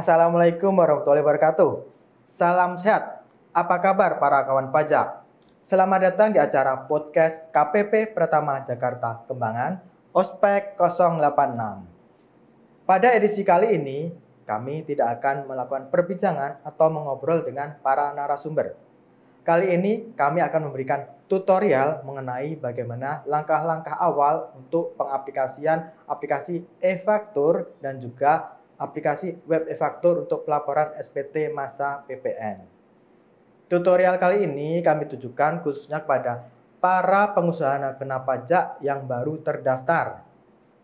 Assalamualaikum warahmatullahi wabarakatuh. Salam sehat. Apa kabar para kawan pajak? Selamat datang di acara podcast KPP Pratama Jakarta Kembangan, Ospek 086. Pada edisi kali ini, kami tidak akan melakukan perbincangan atau mengobrol dengan para narasumber. Kali ini kami akan memberikan tutorial mengenai bagaimana langkah-langkah awal untuk pengaplikasian aplikasi e-faktur dan juga aplikasi web e-faktur untuk pelaporan SPT masa PPN. Tutorial kali ini kami tujukan khususnya kepada para pengusaha kena pajak yang baru terdaftar.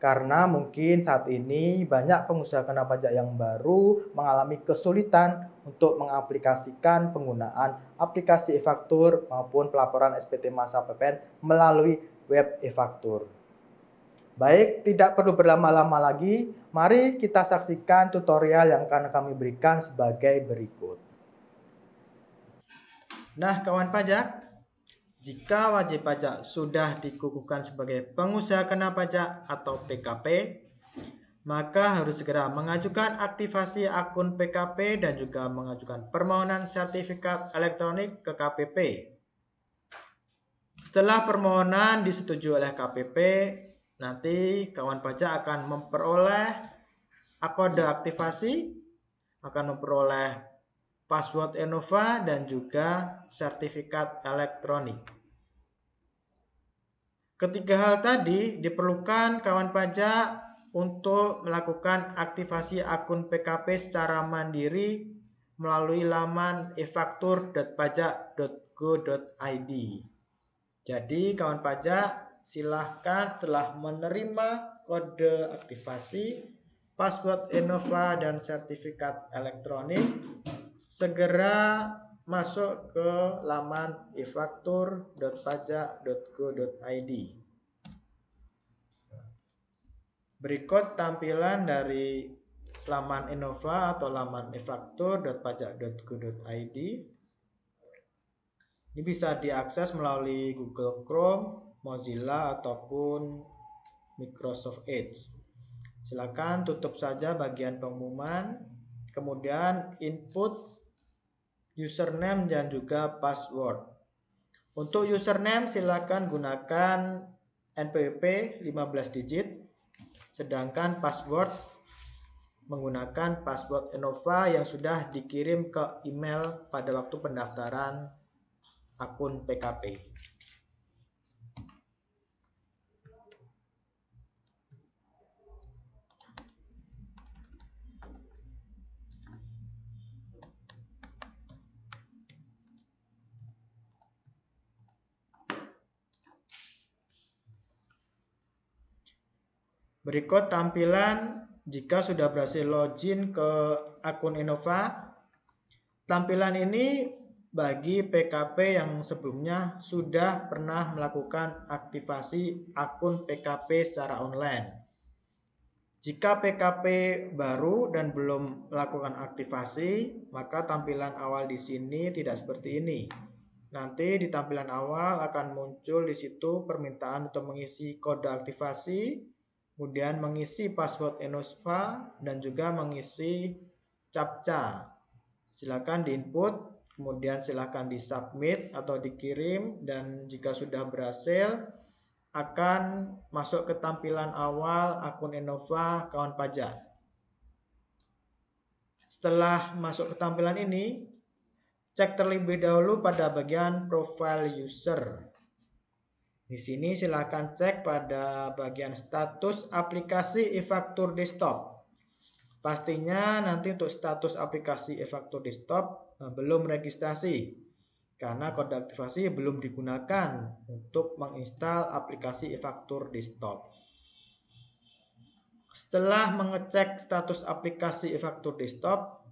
Karena mungkin saat ini banyak pengusaha kena pajak yang baru mengalami kesulitan untuk mengaplikasikan penggunaan aplikasi e-faktur maupun pelaporan SPT masa PPN melalui web e-faktur. Baik, tidak perlu berlama-lama lagi, mari kita saksikan tutorial yang akan kami berikan sebagai berikut. Nah, kawan pajak, jika wajib pajak sudah dikukuhkan sebagai pengusaha kena pajak atau PKP, maka harus segera mengajukan aktivasi akun PKP dan juga mengajukan permohonan sertifikat elektronik ke KPP. Setelah permohonan disetujui oleh KPP, nanti kawan pajak akan memperoleh kode aktivasi, akan memperoleh password Enova dan juga sertifikat elektronik. Ketiga hal tadi diperlukan kawan pajak untuk melakukan aktivasi akun PKP secara mandiri melalui laman efaktur.pajak.go.id. Jadi kawan pajak silahkan setelah menerima kode aktivasi, password Enova dan sertifikat elektronik, segera masuk ke laman efaktur.pajak.go.id. Berikut tampilan dari laman Enova atau laman efaktur.pajak.go.id. Ini bisa diakses melalui Google Chrome, Mozilla ataupun Microsoft Edge. Silakan tutup saja bagian pengumuman, kemudian input username dan juga password. Untuk username silakan gunakan NPWP 15 digit, sedangkan password menggunakan password Enova yang sudah dikirim ke email pada waktu pendaftaran akun PKP. Berikut tampilan jika sudah berhasil login ke akun Enova. Tampilan ini bagi PKP yang sebelumnya sudah pernah melakukan aktivasi akun PKP secara online. Jika PKP baru dan belum melakukan aktivasi, maka tampilan awal di sini tidak seperti ini. Nanti di tampilan awal akan muncul di situ permintaan untuk mengisi kode aktivasi, kemudian mengisi password Enova dan juga mengisi CAPTCA. Silakan diinput, kemudian silakan disubmit atau dikirim, dan jika sudah berhasil akan masuk ke tampilan awal akun Enova kawan pajak. Setelah masuk ke tampilan ini, cek terlebih dahulu pada bagian profile user. Di sini silakan cek pada bagian status aplikasi e-faktur desktop. Pastinya nanti untuk status aplikasi e-faktur desktop belum registrasi karena kode aktivasi belum digunakan untuk menginstal aplikasi e-faktur desktop. Setelah mengecek status aplikasi e-faktur desktop,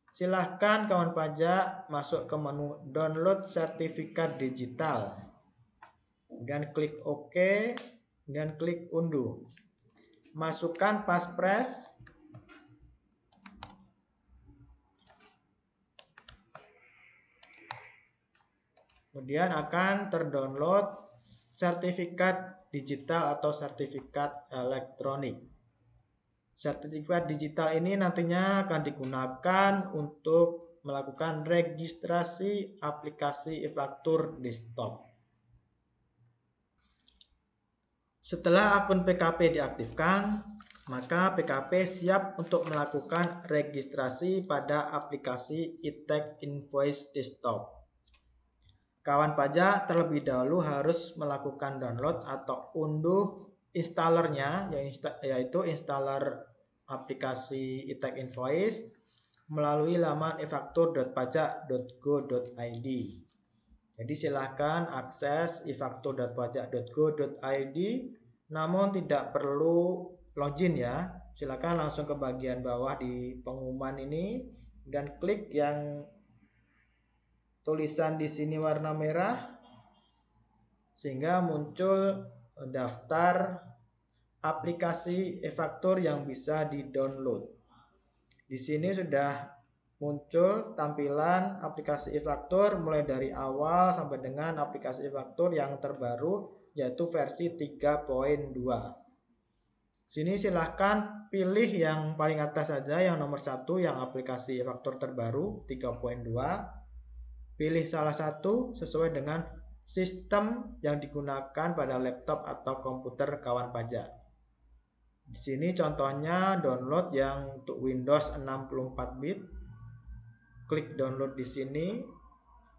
silahkan kawan pajak masuk ke menu download sertifikat digital. Kemudian klik OK, kemudian klik unduh. Masukkan passphrase, kemudian akan terdownload sertifikat digital atau sertifikat elektronik. Sertifikat digital ini nantinya akan digunakan untuk melakukan registrasi aplikasi e-faktur desktop. Setelah akun PKP diaktifkan, maka PKP siap untuk melakukan registrasi pada aplikasi e-Tax Invoice Desktop. Kawan pajak terlebih dahulu harus melakukan download atau unduh installernya, yaitu installer aplikasi e-Tax Invoice melalui laman efaktur.pajak.go.id. Jadi silahkan akses efaktur.pajak.go.id, namun tidak perlu login ya. Silahkan langsung ke bagian bawah di pengumuman ini dan klik yang tulisan di sini warna merah sehingga muncul daftar aplikasi e-faktur yang bisa di-download. Di sini sudah muncul tampilan aplikasi e-faktur mulai dari awal sampai dengan aplikasi e-faktur yang terbaru yaitu versi 3.2. Sini silahkan pilih yang paling atas saja, yang nomor 1 yang aplikasi e-faktur terbaru 3.2. Pilih salah satu sesuai dengan sistem yang digunakan pada laptop atau komputer kawan pajak. Di sini contohnya download yang untuk Windows 64 bit. Klik download di sini,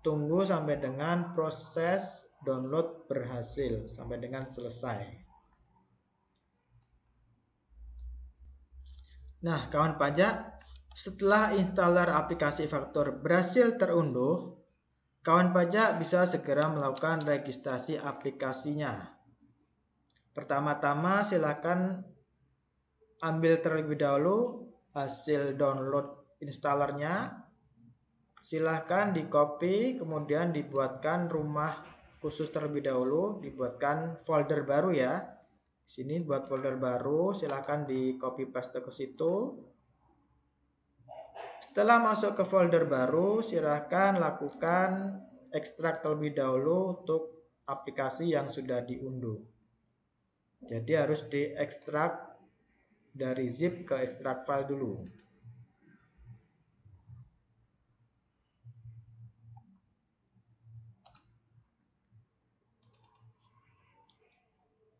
tunggu sampai dengan proses download berhasil sampai dengan selesai. Nah, kawan pajak, setelah installer aplikasi e-faktur berhasil terunduh, kawan pajak bisa segera melakukan registrasi aplikasinya. Pertama-tama silakan ambil terlebih dahulu hasil download installernya. Silahkan di copy, kemudian dibuatkan rumah khusus terlebih dahulu, dibuatkan folder baru ya. Di sini buat folder baru, silahkan di copy paste ke situ. Setelah masuk ke folder baru, silahkan lakukan ekstrak terlebih dahulu untuk aplikasi yang sudah diunduh. Jadi harus diekstrak dari zip ke ekstrak file dulu.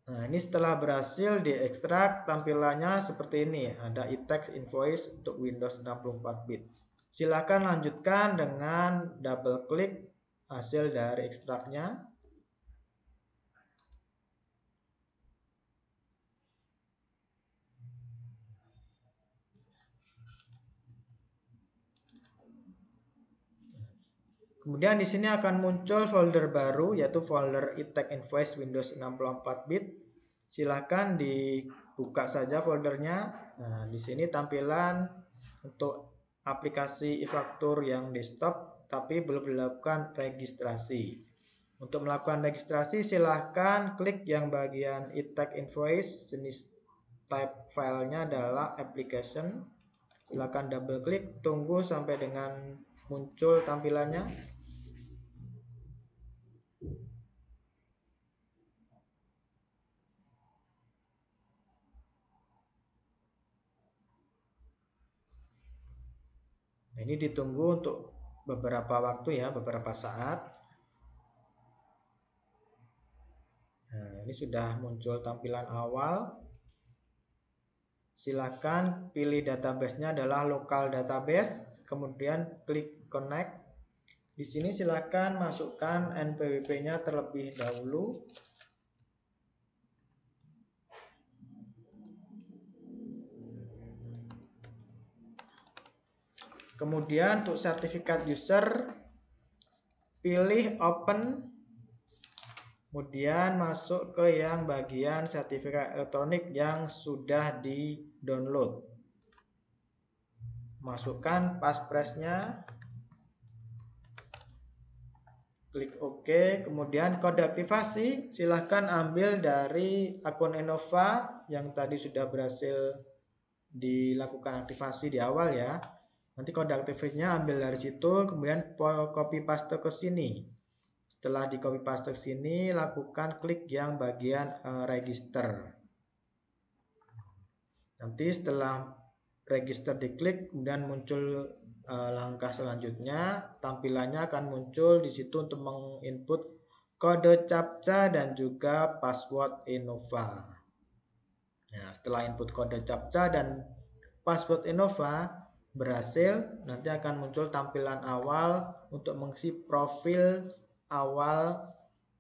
Nah, ini setelah berhasil diekstrak, tampilannya seperti ini. Ada e-Tax Invoice untuk Windows 64 bit. Silakan lanjutkan dengan double klik hasil dari ekstraknya. Kemudian di sini akan muncul folder baru yaitu folder e-Tax Invoice Windows 64 bit. Silahkan dibuka saja foldernya. Nah, di sini tampilan untuk aplikasi e-faktur yang desktop tapi belum dilakukan registrasi. Untuk melakukan registrasi silahkan klik yang bagian e-Tax Invoice, jenis type filenya adalah application. Silahkan double klik, tunggu sampai dengan muncul tampilannya. Nah, ini ditunggu untuk beberapa waktu ya, beberapa saat. Nah, ini sudah muncul tampilan awal. Silakan pilih database-nya adalah local database, kemudian klik connect. Di sini silakan masukkan NPWP-nya terlebih dahulu. Kemudian untuk sertifikat user pilih open. Kemudian masuk ke yang bagian sertifikat elektronik yang sudah di-download. Masukkan passphrase-nya. Klik OK. Kemudian kode aktivasi silahkan ambil dari akun Innova yang tadi sudah berhasil dilakukan aktivasi di awal ya. Nanti kode aktifnya ambil dari situ, kemudian copy paste ke sini. Setelah di copy paste ke sini, lakukan klik yang bagian register. Nanti setelah register diklik, kemudian muncul langkah selanjutnya, tampilannya akan muncul di situ untuk menginput kode CAPTCHA dan juga password Innova. Nah, setelah input kode CAPTCHA dan password Innova berhasil, nanti akan muncul tampilan awal untuk mengisi profil awal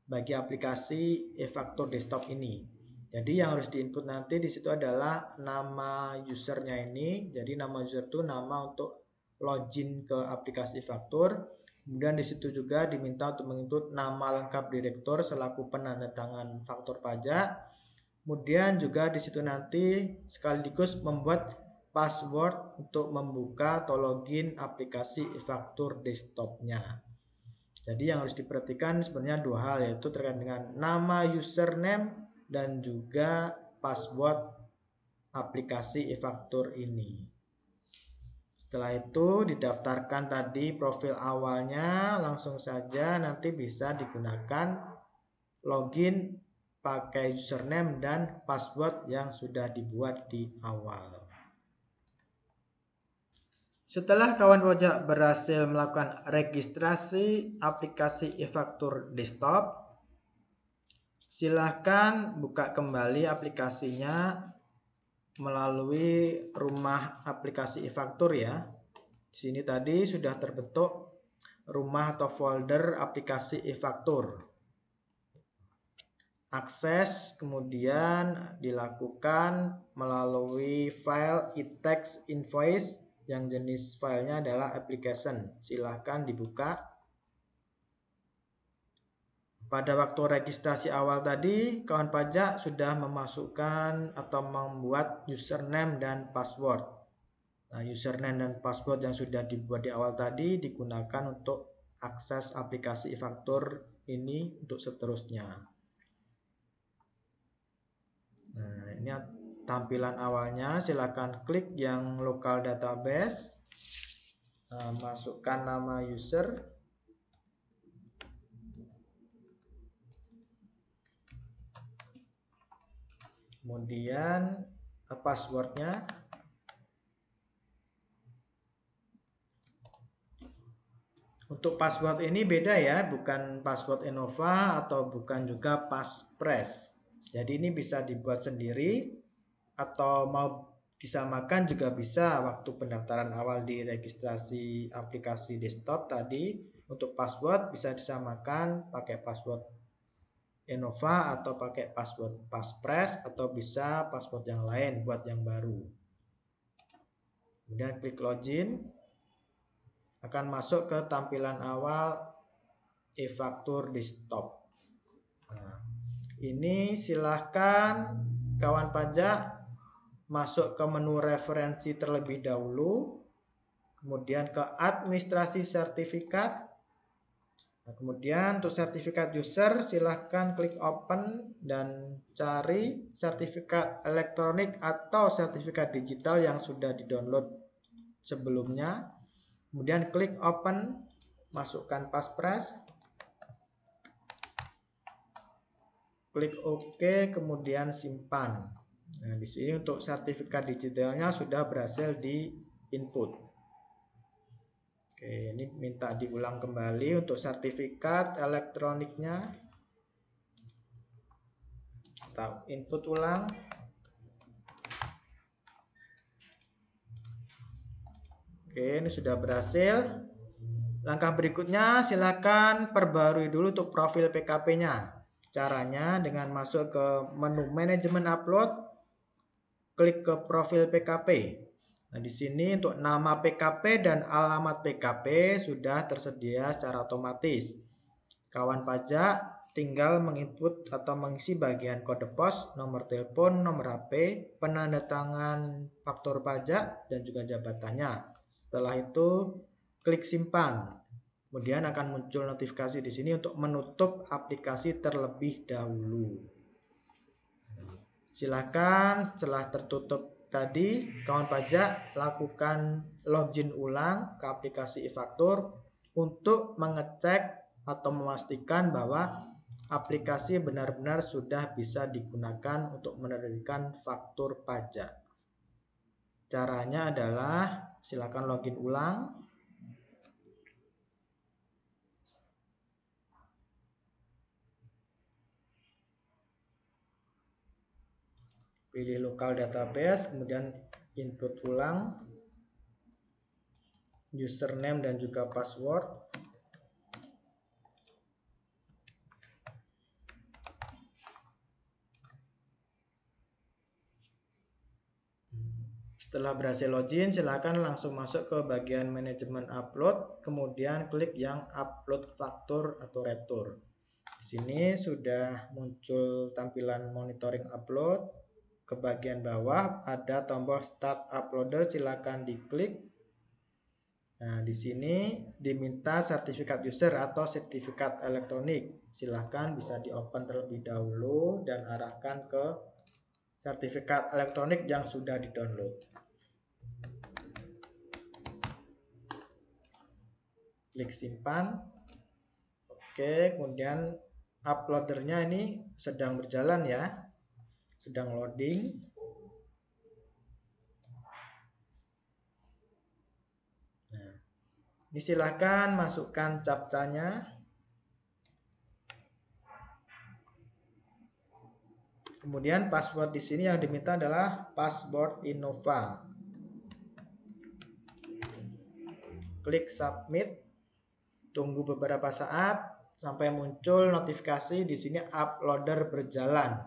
bagi aplikasi e-faktur desktop ini. Jadi yang harus diinput nanti di situ adalah nama usernya ini. Jadi nama user itu nama untuk login ke aplikasi faktur. Kemudian di situ juga diminta untuk menginput nama lengkap direktur selaku penanda tangan faktur pajak. Kemudian juga di situ nanti sekaligus membuat password untuk membuka atau login aplikasi e-faktur desktopnya. Jadi yang harus diperhatikan sebenarnya dua hal, yaitu terkait dengan nama username dan juga password aplikasi e-faktur ini. Setelah itu didaftarkan tadi profil awalnya, langsung saja nanti bisa digunakan login pakai username dan password yang sudah dibuat di awal. Setelah kawan pajak berhasil melakukan registrasi aplikasi e-faktur desktop, silahkan buka kembali aplikasinya melalui rumah aplikasi e-faktur ya. Di sini tadi sudah terbentuk rumah atau folder aplikasi e-faktur. Akses kemudian dilakukan melalui file e-text invoice yang jenis filenya adalah application. Silahkan dibuka. Pada waktu registrasi awal tadi, kawan pajak sudah memasukkan atau membuat username dan password. Nah, username dan password yang sudah dibuat di awal tadi digunakan untuk akses aplikasi e-faktur ini untuk seterusnya. Nah, ini tampilan awalnya. Silakan klik yang local database. Nah, masukkan nama user. Kemudian passwordnya. Untuk password ini beda ya, bukan password Innova atau bukan juga Passphrase. Jadi ini bisa dibuat sendiri atau mau disamakan juga bisa waktu pendaftaran awal di registrasi aplikasi desktop tadi. Untuk password bisa disamakan pakai password Innova atau pakai password Passphrase atau bisa password yang lain buat yang baru. Kemudian klik login, akan masuk ke tampilan awal e-faktur desktop. Nah, ini silahkan kawan pajak masuk ke menu referensi terlebih dahulu, kemudian ke administrasi sertifikat. Nah, kemudian untuk sertifikat user silahkan klik open dan cari sertifikat elektronik atau sertifikat digital yang sudah di-download sebelumnya. Kemudian klik open, masukkan Passphrase, klik OK, kemudian simpan. Nah, di sini untuk sertifikat digitalnya sudah berhasil di input. Oke, ini minta diulang kembali untuk sertifikat elektroniknya. Kita input ulang. Oke, ini sudah berhasil. Langkah berikutnya silakan perbarui dulu untuk profil PKP-nya. Caranya dengan masuk ke menu manajemen upload, klik ke profil PKP. Nah, di sini untuk nama PKP dan alamat PKP sudah tersedia secara otomatis. Kawan pajak tinggal menginput atau mengisi bagian kode pos, nomor telepon, nomor HP, penanda tangan faktur pajak dan juga jabatannya. Setelah itu klik simpan. Kemudian akan muncul notifikasi di sini untuk menutup aplikasi terlebih dahulu. Silakan setelah tertutup tadi, kawan pajak lakukan login ulang ke aplikasi e-faktur untuk mengecek atau memastikan bahwa aplikasi benar-benar sudah bisa digunakan untuk menerbitkan faktur pajak. Caranya adalah silakan login ulang. Pilih local database, kemudian input ulang username dan juga password. Setelah berhasil login, silakan langsung masuk ke bagian manajemen upload, kemudian klik yang upload faktur atau retur. Di sini sudah muncul tampilan monitoring upload. Ke bagian bawah ada tombol start uploader, silakan diklik. Nah, di sini diminta sertifikat user atau sertifikat elektronik. Silakan bisa di-open terlebih dahulu dan arahkan ke sertifikat elektronik yang sudah di-download. Klik simpan. Oke, kemudian uploadernya ini sedang berjalan ya, sedang loading. Nah, ini silahkan masukkan captchanya. Kemudian password di sini yang diminta adalah password Innova. Klik submit. Tunggu beberapa saat sampai muncul notifikasi di sini uploader berjalan.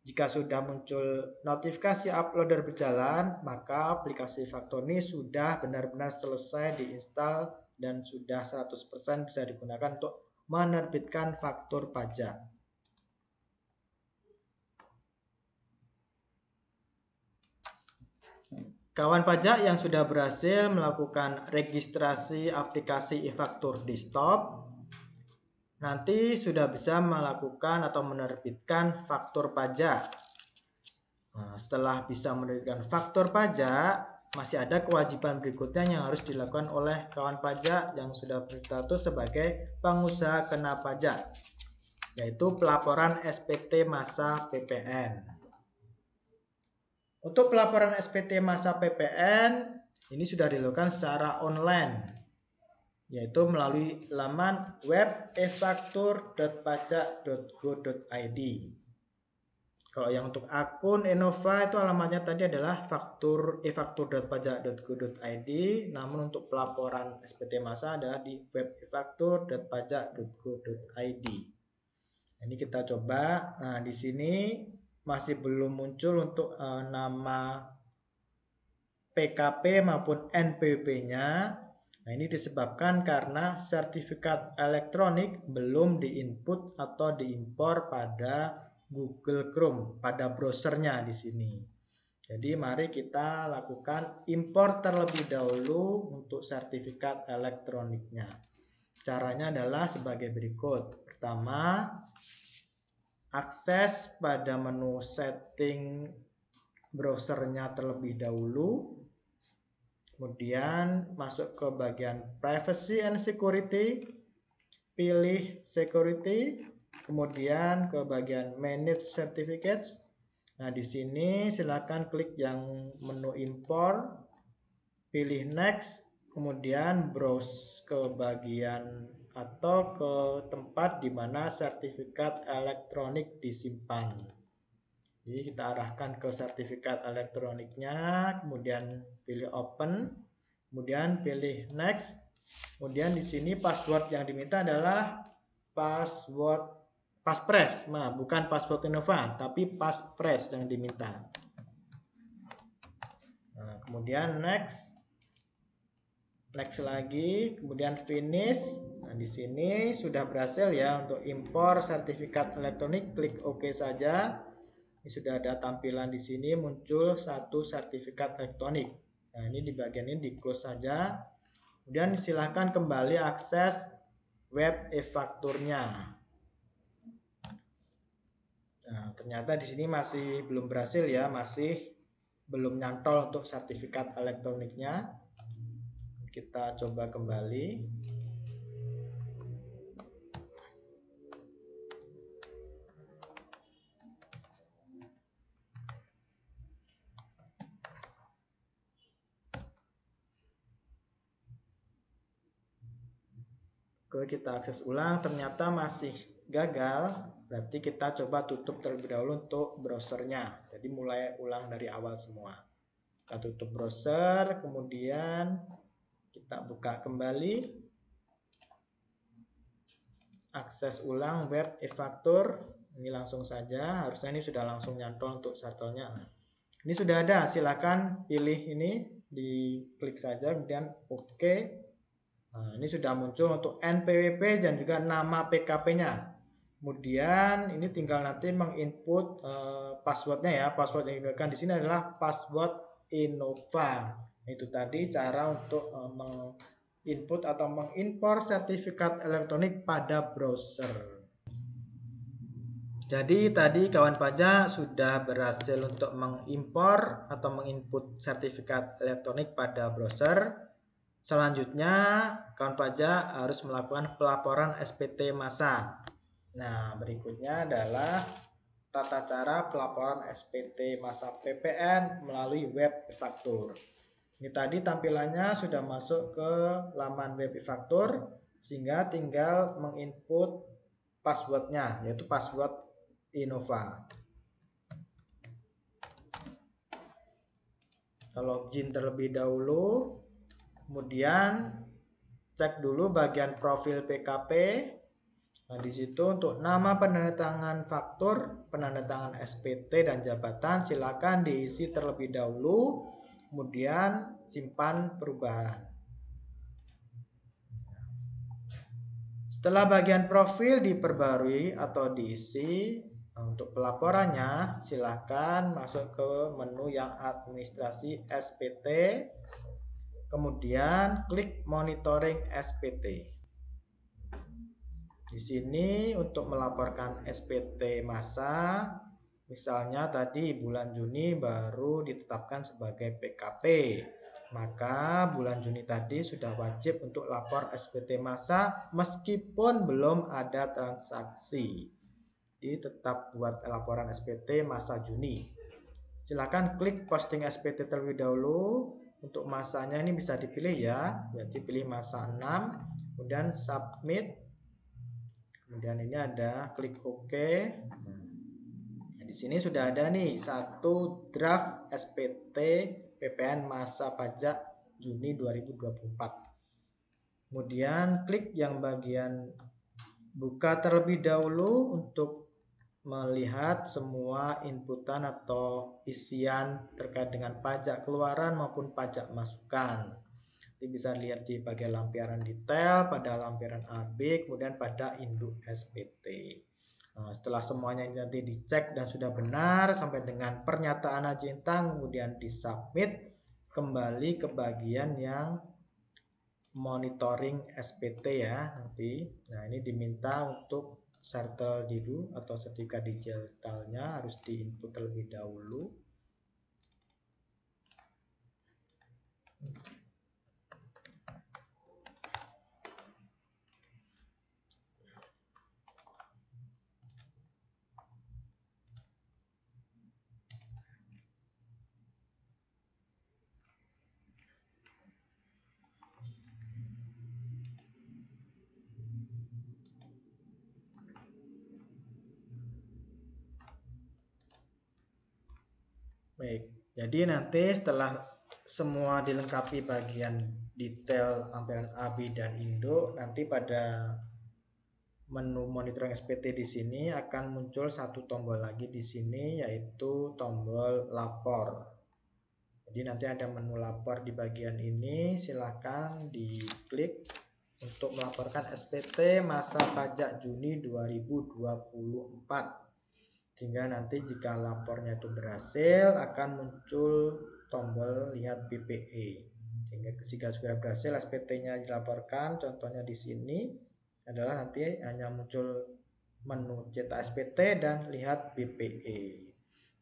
Jika sudah muncul notifikasi uploader berjalan, maka aplikasi Faktorni sudah benar-benar selesai diinstal dan sudah 100% bisa digunakan untuk menerbitkan faktur pajak. Kawan pajak yang sudah berhasil melakukan registrasi aplikasi e-faktur desktop nanti sudah bisa melakukan atau menerbitkan faktur pajak. Nah, setelah bisa menerbitkan faktur pajak, masih ada kewajiban berikutnya yang harus dilakukan oleh kawan pajak yang sudah berstatus sebagai pengusaha kena pajak, yaitu pelaporan SPT masa PPN. Untuk pelaporan SPT masa PPN ini sudah dilakukan secara online, yaitu melalui laman web efaktur.pajak.go.id. Kalau yang untuk akun Innova itu alamatnya tadi adalah efaktur.pajak.go.id, namun untuk pelaporan SPT masa adalah di web efaktur.pajak.go.id. Ini kita coba. Nah, di sini masih belum muncul untuk nama PKP maupun NPWP-nya. Nah, ini disebabkan karena sertifikat elektronik belum diinput atau diimpor pada Google Chrome, pada browsernya di sini. Jadi mari kita lakukan impor terlebih dahulu untuk sertifikat elektroniknya. Caranya adalah sebagai berikut. Pertama, akses pada menu setting browsernya terlebih dahulu. Kemudian masuk ke bagian privacy and security, pilih security, kemudian ke bagian manage certificates. Nah, di sini silakan klik yang menu impor, pilih next, kemudian browse ke bagian atau ke tempat di mana sertifikat elektronik disimpan. Jadi kita arahkan ke sertifikat elektroniknya, kemudian pilih open, kemudian pilih next. Kemudian di sini password yang diminta adalah password passphrase. Nah, bukan password Innova, tapi passphrase yang diminta. Nah, kemudian next. Next lagi, kemudian finish. Nah, di sini sudah berhasil ya untuk impor sertifikat elektronik, klik OK saja. Ini sudah ada tampilan di sini muncul satu sertifikat elektronik. Nah, ini di bagian ini di close saja. Kemudian silahkan kembali akses web e-fakturnya. Nah, ternyata di sini masih belum berhasil ya, masih belum nyantol untuk sertifikat elektroniknya. Kita coba kembali. kita akses ulang ternyata masih gagal, berarti kita coba tutup terlebih dahulu untuk browsernya. Jadi mulai ulang dari awal semua. Kita tutup browser, kemudian kita buka kembali, akses ulang web e-faktur. Ini langsung saja, harusnya ini sudah langsung nyantol untuk shuttle-nya. Ini sudah ada, silakan pilih ini, diklik saja, kemudian oke. Nah, ini sudah muncul untuk NPWP dan juga nama PKP-nya. Kemudian ini tinggal nanti menginput passwordnya ya. Password yang digunakan di sini adalah password Innova. Itu tadi cara untuk menginput atau mengimpor sertifikat elektronik pada browser. Jadi tadi kawan pajak sudah berhasil untuk mengimpor atau menginput sertifikat elektronik pada browser. Selanjutnya, kawan pajak harus melakukan pelaporan SPT massa. Nah, berikutnya adalah tata cara pelaporan SPT massa PPN melalui web e-faktur. Ini tadi tampilannya sudah masuk ke laman web e-faktur, sehingga tinggal menginput passwordnya, yaitu password Innova. Kita login terlebih dahulu. Kemudian cek dulu bagian profil PKP. Nah, di situ untuk nama penandatangan faktur, penandatangan SPT dan jabatan silakan diisi terlebih dahulu, kemudian simpan perubahan. Setelah bagian profil diperbarui atau diisi, untuk pelaporannya silakan masuk ke menu yang administrasi SPT. Kemudian klik monitoring SPT. Di sini untuk melaporkan SPT massa, misalnya tadi bulan Juni baru ditetapkan sebagai PKP, maka bulan Juni tadi sudah wajib untuk lapor SPT massa meskipun belum ada transaksi. Jadi tetap buat laporan SPT massa Juni. Silakan klik posting SPT terlebih dahulu. Untuk masanya ini bisa dipilih ya, berarti pilih masa 6, kemudian submit, kemudian ini ada klik OK. Nah, di sini sudah ada nih satu draft SPT PPN masa pajak Juni 2024. Kemudian klik yang bagian buka terlebih dahulu untuk melihat semua inputan atau isian terkait dengan pajak keluaran maupun pajak masukan. Nanti bisa lihat di bagian lampiran detail, pada lampiran AB, kemudian pada induk SPT. Nah, setelah semuanya nanti dicek dan sudah benar sampai dengan pernyataan ajudan, kemudian disubmit, kembali ke bagian yang monitoring SPT ya nanti. Nah, ini diminta untuk shuttle dulu atau sertifikat digitalnya harus diinput terlebih dahulu. Baik, jadi nanti setelah semua dilengkapi bagian detail lampiran AB dan induk, nanti pada menu monitoring SPT di sini akan muncul satu tombol lagi di sini, yaitu tombol lapor. Jadi nanti ada menu lapor di bagian ini, silakan diklik untuk melaporkan SPT masa pajak Juni 2024. Sehingga nanti jika lapornya itu berhasil akan muncul tombol lihat BPE. Sehingga jika sudah berhasil SPT-nya dilaporkan, contohnya di sini adalah nanti hanya muncul menu cetak SPT dan lihat BPE.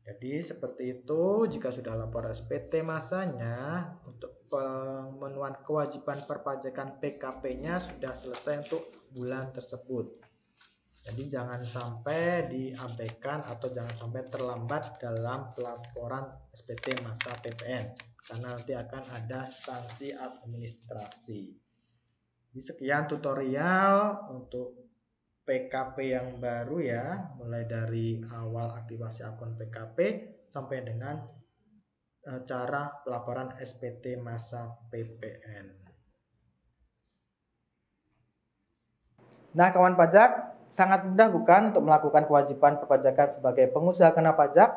Jadi seperti itu jika sudah lapor SPT masanya, untuk pemenuhan kewajiban perpajakan PKP-nya sudah selesai untuk bulan tersebut. Jadi jangan sampai diabaikan atau jangan sampai terlambat dalam pelaporan SPT masa PPN, karena nanti akan ada sanksi administrasi. Sekian tutorial untuk PKP yang baru ya, mulai dari awal aktivasi akun PKP sampai dengan cara pelaporan SPT masa PPN. Nah, kawan pajak, sangat mudah bukan untuk melakukan kewajiban perpajakan sebagai pengusaha kena pajak?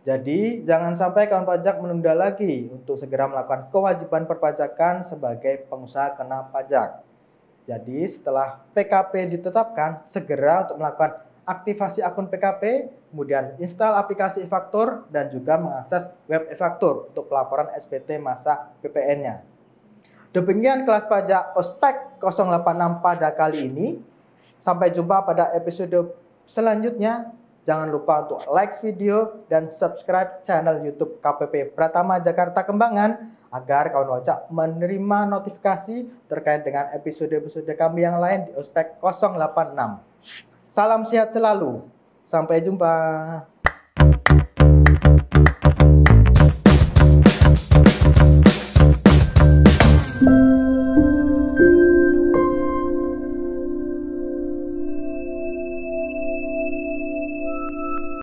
Jadi, jangan sampai kawan pajak menunda lagi untuk segera melakukan kewajiban perpajakan sebagai pengusaha kena pajak. Jadi, setelah PKP ditetapkan, segera untuk melakukan aktivasi akun PKP, kemudian install aplikasi e-faktur, dan juga mengakses web e-faktur untuk pelaporan SPT masa PPN-nya. Demikian kelas pajak Ospek 086 pada kali ini. Sampai jumpa pada episode selanjutnya. Jangan lupa untuk like video dan subscribe channel YouTube KPP Pratama Jakarta Kembangan agar kawan pajak menerima notifikasi terkait dengan episode-episode kami yang lain di Ospek 086. Salam sehat selalu. Sampai jumpa.